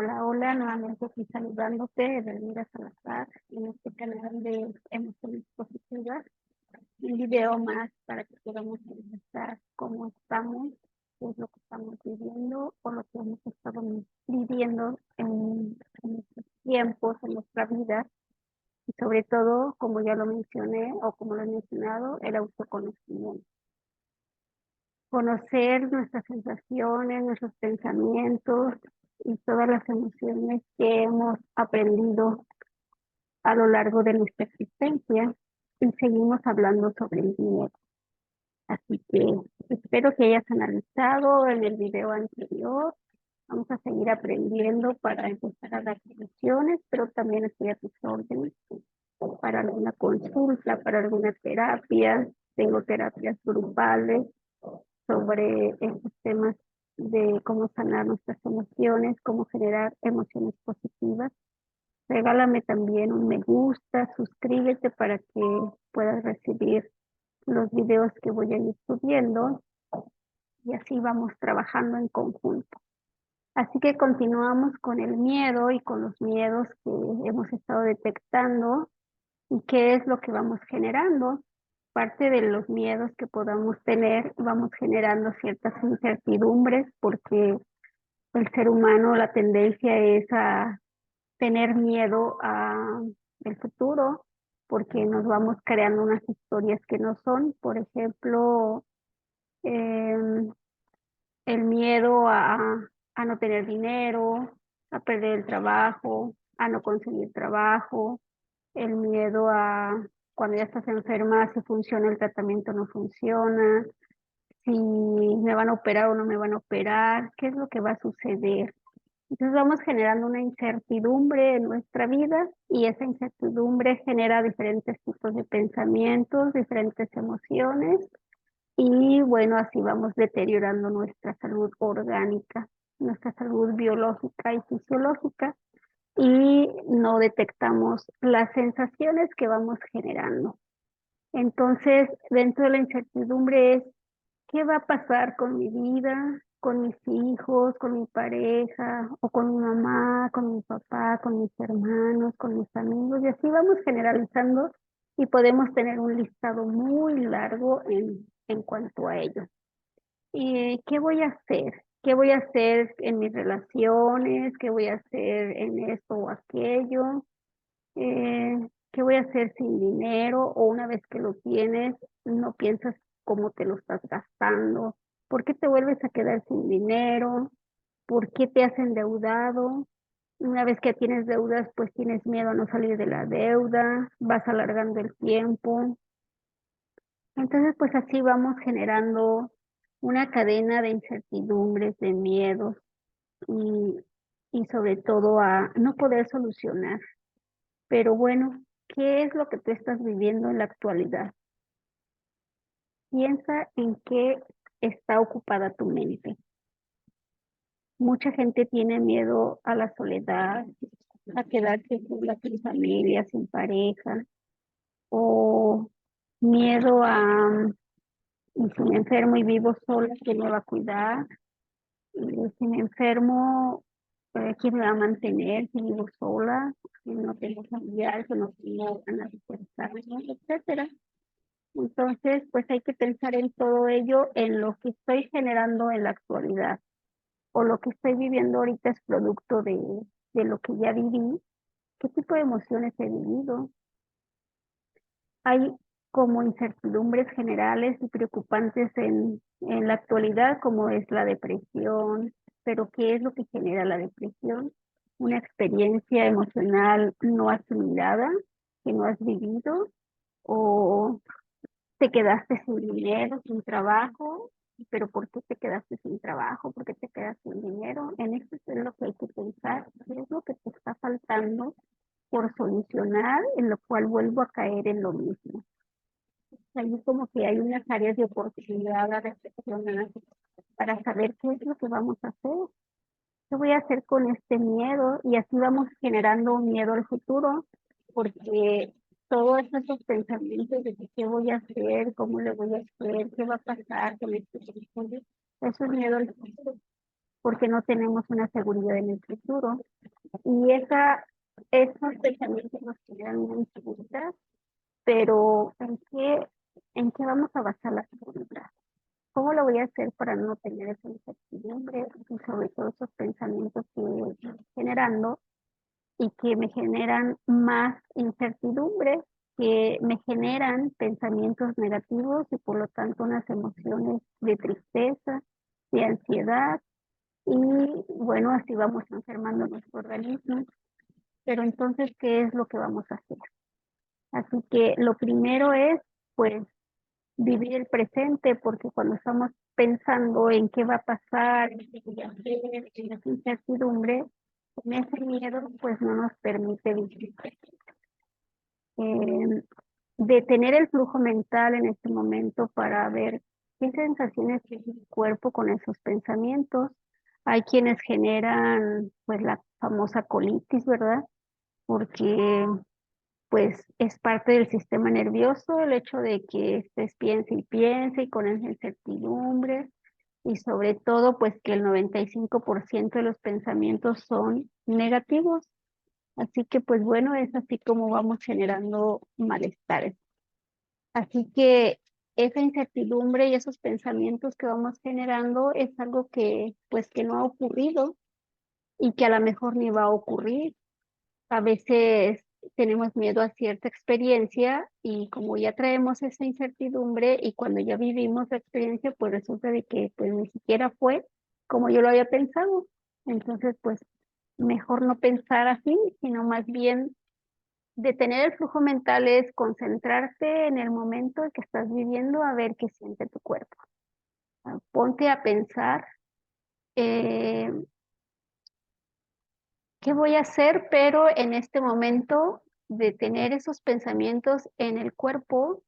Hola, hola, nuevamente aquí saludándote, Edelmira Salazar, en este canal de Emociones Positivas. Un video más para que podamos empezar cómo estamos, qué es lo que estamos viviendo o lo que hemos estado viviendo en estos tiempos, en nuestra vida. Y sobre todo, como ya lo mencioné o como lo he mencionado, el autoconocimiento. Conocer nuestras sensaciones, nuestros pensamientos y todas las emociones que hemos aprendido a lo largo de nuestra existencia y seguimos hablando sobre el miedo. Así que espero que hayas analizado en el video anterior. Vamos a seguir aprendiendo para empezar a dar soluciones, pero también estoy a tus órdenes para alguna consulta, para alguna terapia. Tengo terapias grupales sobre estos temas de cómo sanar nuestras emociones, cómo generar emociones positivas. Regálame también un me gusta, suscríbete para que puedas recibir los videos que voy a ir subiendo y así vamos trabajando en conjunto. Así que continuamos con el miedo y con los miedos que hemos estado detectando y qué es lo que vamos generando. Parte de los miedos que podamos tener, vamos generando ciertas incertidumbres porque el ser humano, la tendencia es a tener miedo a el futuro porque nos vamos creando unas historias que no son, por ejemplo, em, el miedo a no tener dinero, a perder el trabajo, a no conseguir trabajo, el miedo a cuando ya estás enferma, si funciona el tratamiento o no funciona, si me van a operar o no me van a operar, qué es lo que va a suceder. Entonces vamos generando una incertidumbre en nuestra vida y esa incertidumbre genera diferentes tipos de pensamientos, diferentes emociones y bueno, así vamos deteriorando nuestra salud orgánica, nuestra salud biológica y fisiológica y no detectamos las sensaciones que vamos generando. Entonces, dentro de la incertidumbre es ¿qué va a pasar con mi vida, con mis hijos, con mi pareja, o con mi mamá, con mi papá, con mis hermanos, con mis amigos? Y así vamos generalizando y podemos tener un listado muy largo en cuanto a ello. ¿Y qué voy a hacer? ¿Qué voy a hacer en mis relaciones? ¿Qué voy a hacer en esto o aquello? ¿Qué voy a hacer sin dinero? O una vez que lo tienes, no piensas cómo te lo estás gastando. ¿Por qué te vuelves a quedar sin dinero? ¿Por qué te has endeudado? Una vez que tienes deudas, pues tienes miedo a no salir de la deuda, vas alargando el tiempo. Entonces, pues así vamos generando una cadena de incertidumbres, de miedos y, y sobre todo a no poder solucionar. Pero bueno, ¿qué es lo que tú estás viviendo en la actualidad? Piensa en qué está ocupada tu mente. Mucha gente tiene miedo a la soledad, a quedarse sola sin familia, sin pareja, o miedo a, y si me enfermo y vivo sola, ¿quién me va a cuidar? Y si me enfermo, ¿quién me va a mantener si vivo sola? Si no tengo familiares, si no tengo ganas de estar, etcétera. Entonces, pues hay que pensar en todo ello, en lo que estoy generando en la actualidad o lo que estoy viviendo ahorita es producto de lo que ya viví, qué tipo de emociones he vivido. Hay como incertidumbres generales y preocupantes en la actualidad, como es la depresión, pero ¿qué es lo que genera la depresión? Una experiencia emocional no asimilada, que no has vivido, o te quedaste sin dinero, sin trabajo, pero ¿por qué te quedaste sin trabajo? ¿Por qué te quedaste sin dinero? En esto es lo que hay que pensar, qué es lo que te está faltando por solucionar, en lo cual vuelvo a caer en lo mismo. Ahí como que hay unas áreas de oportunidad a reflexionar para saber qué es lo que vamos a hacer, qué voy a hacer con este miedo y así vamos generando un miedo al futuro, porque todos esos pensamientos de que qué voy a hacer, cómo le voy a hacer, qué va a pasar con este futuro, eso es miedo al futuro, porque no tenemos una seguridad en el futuro. Y esos pensamientos nos generan una inseguridad, pero en qué vamos a basar la seguridad? ¿Cómo lo voy a hacer para no tener esa incertidumbre y sobre todo esos pensamientos que voy generando y que me generan más incertidumbre, que me generan pensamientos negativos y por lo tanto unas emociones de tristeza, de ansiedad y bueno, así vamos enfermando nuestro organismo. Pero entonces, ¿qué es lo que vamos a hacer? Así que lo primero es, pues, vivir el presente, porque cuando estamos pensando en qué va a pasar, en qué voy a hacer, en esa incertidumbre, en ese miedo, pues no nos permite vivir. Eh, Detener el flujo mental en este momento para ver qué sensaciones tiene el cuerpo con esos pensamientos. Hay quienes generan, pues, la famosa colitis, ¿verdad? Porque pues es parte del sistema nervioso el hecho de que estés piense y piense y con esa incertidumbre y sobre todo pues que el 95% de los pensamientos son negativos. Así que pues bueno, es así como vamos generando malestares. Así que esa incertidumbre y esos pensamientos que vamos generando es algo que pues que no ha ocurrido y que a lo mejor ni va a ocurrir. A veces tenemos miedo a cierta experiencia y como ya traemos esa incertidumbre y cuando ya vivimos la experiencia, pues resulta de que pues ni siquiera fue como yo lo había pensado. Entonces, pues mejor no pensar así, sino más bien detener el flujo mental es concentrarte en el momento que estás viviendo a ver qué siente tu cuerpo. Ponte a pensar. eh, ¿Qué voy a hacer? Pero en este momento de tener esos pensamientos en el cuerpo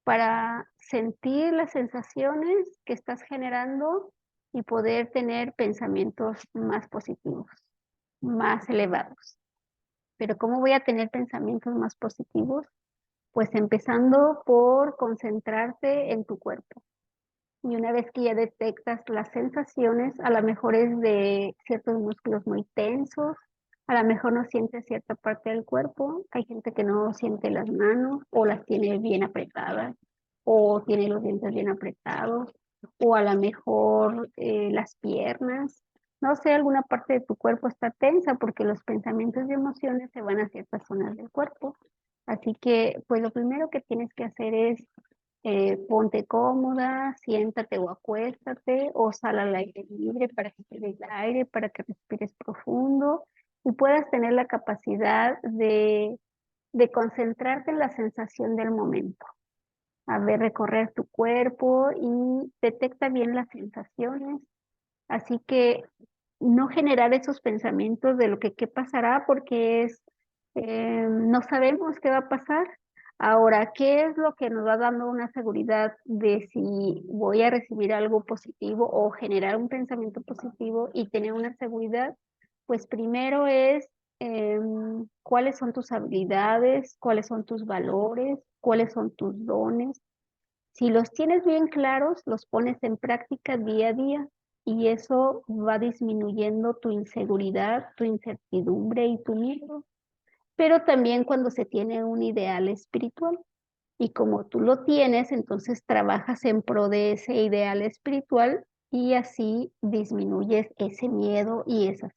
para sentir las sensaciones que estás generando y poder tener pensamientos más positivos, más elevados. Pero ¿cómo voy a tener pensamientos más positivos? Pues empezando por concentrarte en tu cuerpo. Y una vez que ya detectas las sensaciones, a lo mejor es de ciertos músculos muy tensos, a lo mejor no sientes cierta parte del cuerpo, hay gente que no siente las manos o las tiene bien apretadas o tiene los dientes bien apretados o a lo mejor las piernas, no sé, alguna parte de tu cuerpo está tensa porque los pensamientos y emociones se van a ciertas zonas del cuerpo. Así que, pues lo primero que tienes que hacer es ponte cómoda, siéntate o acuéstate o sal al aire libre para que te dé el aire, para que respires profundo y puedas tener la capacidad de concentrarte en la sensación del momento. A ver, recorrer tu cuerpo y detecta bien las sensaciones. Así que no generar esos pensamientos de lo que qué pasará porque no sabemos qué va a pasar. Ahora, ¿qué es lo que nos va dando una seguridad de si voy a recibir algo positivo o generar un pensamiento positivo y tener una seguridad? Pues primero es cuáles son tus habilidades, cuáles son tus valores, cuáles son tus dones. Si los tienes bien claros, los pones en práctica día a día y eso va disminuyendo tu inseguridad, tu incertidumbre y tu miedo. Pero también cuando se tiene un ideal espiritual y como tú lo tienes, entonces trabajas en pro de ese ideal espiritual y así disminuyes ese miedo y esas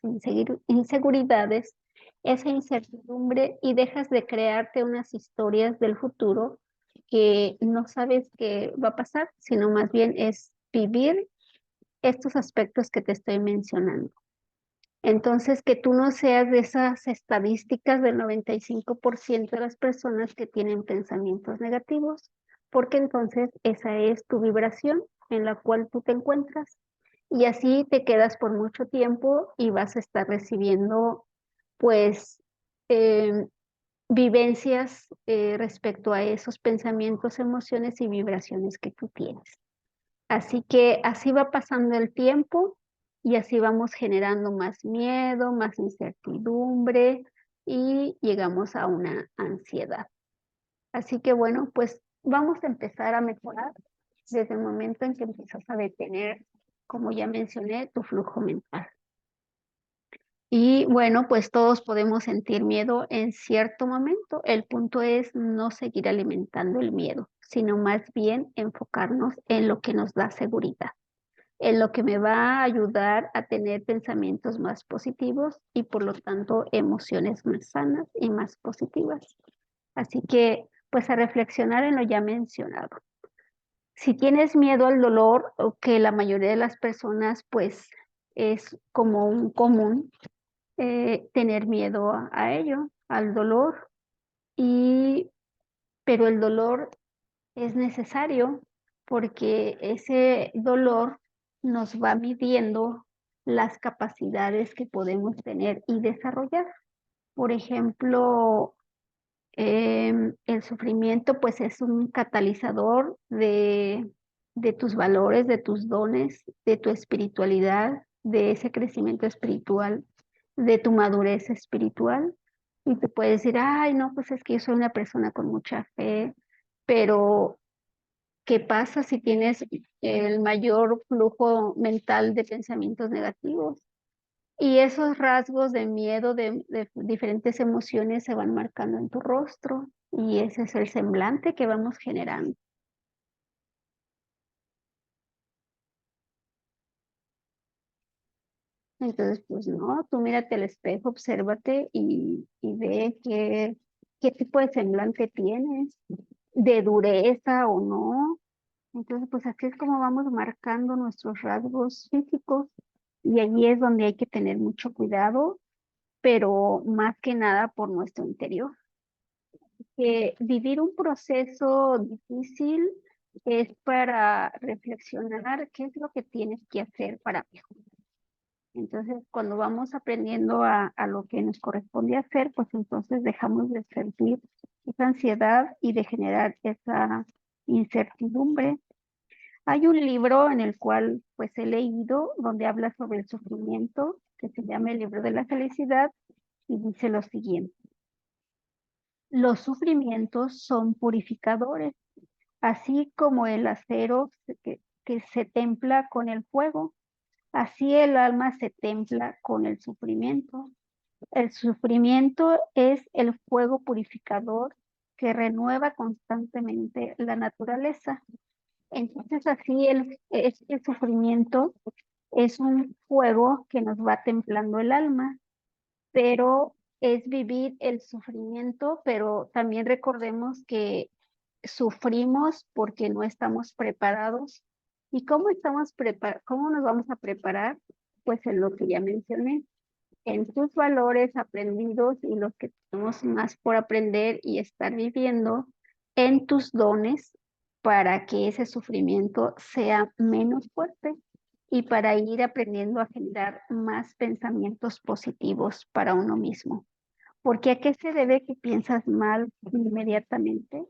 inseguridades, esa incertidumbre y dejas de crearte unas historias del futuro que no sabes qué va a pasar, sino más bien es vivir estos aspectos que te estoy mencionando. Entonces, que tú no seas de esas estadísticas del 95% de las personas que tienen pensamientos negativos, porque entonces esa es tu vibración en la cual tú te encuentras y así te quedas por mucho tiempo y vas a estar recibiendo, pues, eh, vivencias respecto a esos pensamientos, emociones y vibraciones que tú tienes. Así que así va pasando el tiempo y así vamos generando más miedo, más incertidumbre y llegamos a una ansiedad. Así que bueno, pues vamos a empezar a mejorar desde el momento en que empiezas a detener, como ya mencioné, tu flujo mental. Y bueno, pues todos podemos sentir miedo en cierto momento. El punto es no seguir alimentando el miedo, sino más bien enfocarnos en lo que nos da seguridad, en lo que me va a ayudar a tener pensamientos más positivos y por lo tanto emociones más sanas y más positivas. Así que, pues a reflexionar en lo ya mencionado. Si tienes miedo al dolor, o que la mayoría de las personas, pues es como un común, tener miedo a ello, al dolor, y, pero el dolor es necesario porque ese dolor nos va midiendo las capacidades que podemos tener y desarrollar. Por ejemplo, el sufrimiento pues es un catalizador de tus valores, de tus dones, de tu espiritualidad, de ese crecimiento espiritual, de tu madurez espiritual. Y te puedes decir, ay, no, pues es que yo soy una persona con mucha fe, pero ¿qué pasa si tienes el mayor flujo mental de pensamientos negativos? Y esos rasgos de miedo, de diferentes emociones se van marcando en tu rostro y ese es el semblante que vamos generando. Entonces, pues no, tú mírate al espejo, obsérvate y ve qué tipo de semblante tienes, de dureza o no. Entonces, pues así es como vamos marcando nuestros rasgos físicos y allí es donde hay que tener mucho cuidado, pero más que nada por nuestro interior. Que vivir un proceso difícil es para reflexionar qué es lo que tienes que hacer para mejorar. Entonces, cuando vamos aprendiendo a lo que nos corresponde hacer, pues entonces dejamos de sentir esa ansiedad y de generar esa incertidumbre. Hay un libro en el cual pues he leído donde habla sobre el sufrimiento, que se llama el libro de la felicidad, y dice lo siguiente: los sufrimientos son purificadores, así como el acero que se templa con el fuego, así el alma se templa con el sufrimiento. El sufrimiento es el fuego purificador que renueva constantemente la naturaleza. Entonces, así el sufrimiento es un fuego que nos va templando el alma, pero es vivir el sufrimiento, pero también recordemos que sufrimos porque no estamos preparados. ¿Y cómo nos vamos a preparar? Pues en lo que ya mencioné, en tus valores aprendidos y los que tenemos más por aprender y estar viviendo, en tus dones para que ese sufrimiento sea menos fuerte y para ir aprendiendo a generar más pensamientos positivos para uno mismo. Porque ¿a qué se debe que piensas mal inmediatamente?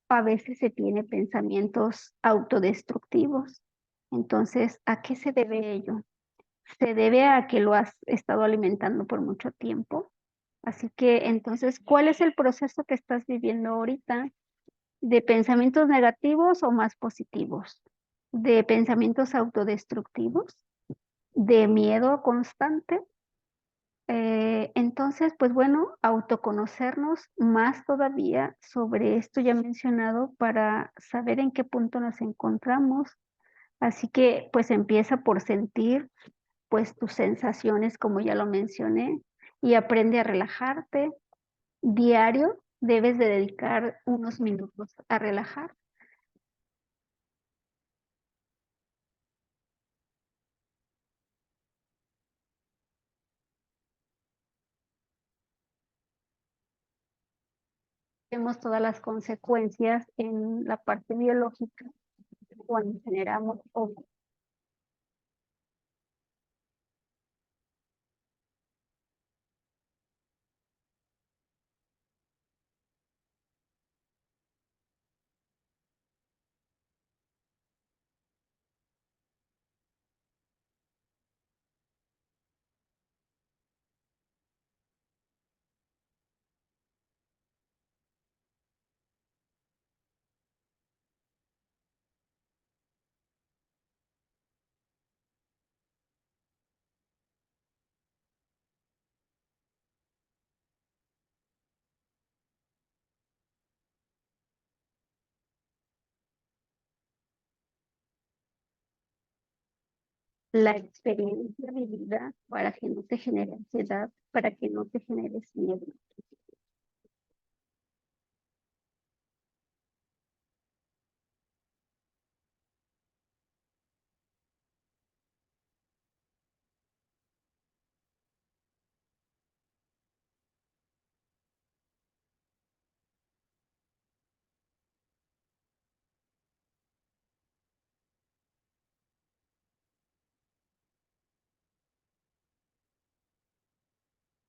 A veces se tiene pensamientos autodestructivos. Entonces, ¿a qué se debe ello? Se debe a que lo has estado alimentando por mucho tiempo. Así que entonces, ¿cuál es el proceso que estás viviendo ahorita? ¿De pensamientos negativos o más positivos? ¿De pensamientos autodestructivos? ¿De miedo constante? Entonces, pues bueno, autoconocernos más todavía sobre esto ya mencionado para saber en qué punto nos encontramos. Así que pues empieza por sentir pues tus sensaciones, como ya lo mencioné, y aprende a relajarte. Diario debes de dedicar unos minutos a relajar. Vemos todas las consecuencias en la parte biológica cuando generamos o la experiencia vivida para que no te genere ansiedad, para que no te generes miedo.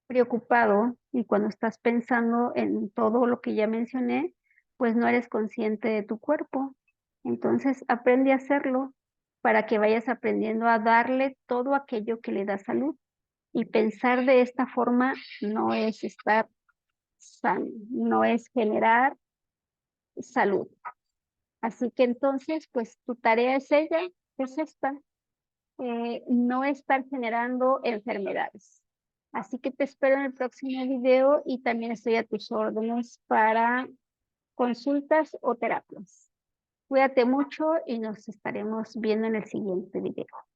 Preocupado y cuando estás pensando en todo lo que ya mencioné, pues no eres consciente de tu cuerpo. Entonces aprende a hacerlo para que vayas aprendiendo a darle todo aquello que le da salud. Y pensar de esta forma no es estar sano, no es generar salud. Así que entonces, pues tu tarea es esta, no estar generando enfermedades. Así que te espero en el próximo video y también estoy a tus órdenes para consultas o terapias. Cuídate mucho y nos estaremos viendo en el siguiente video.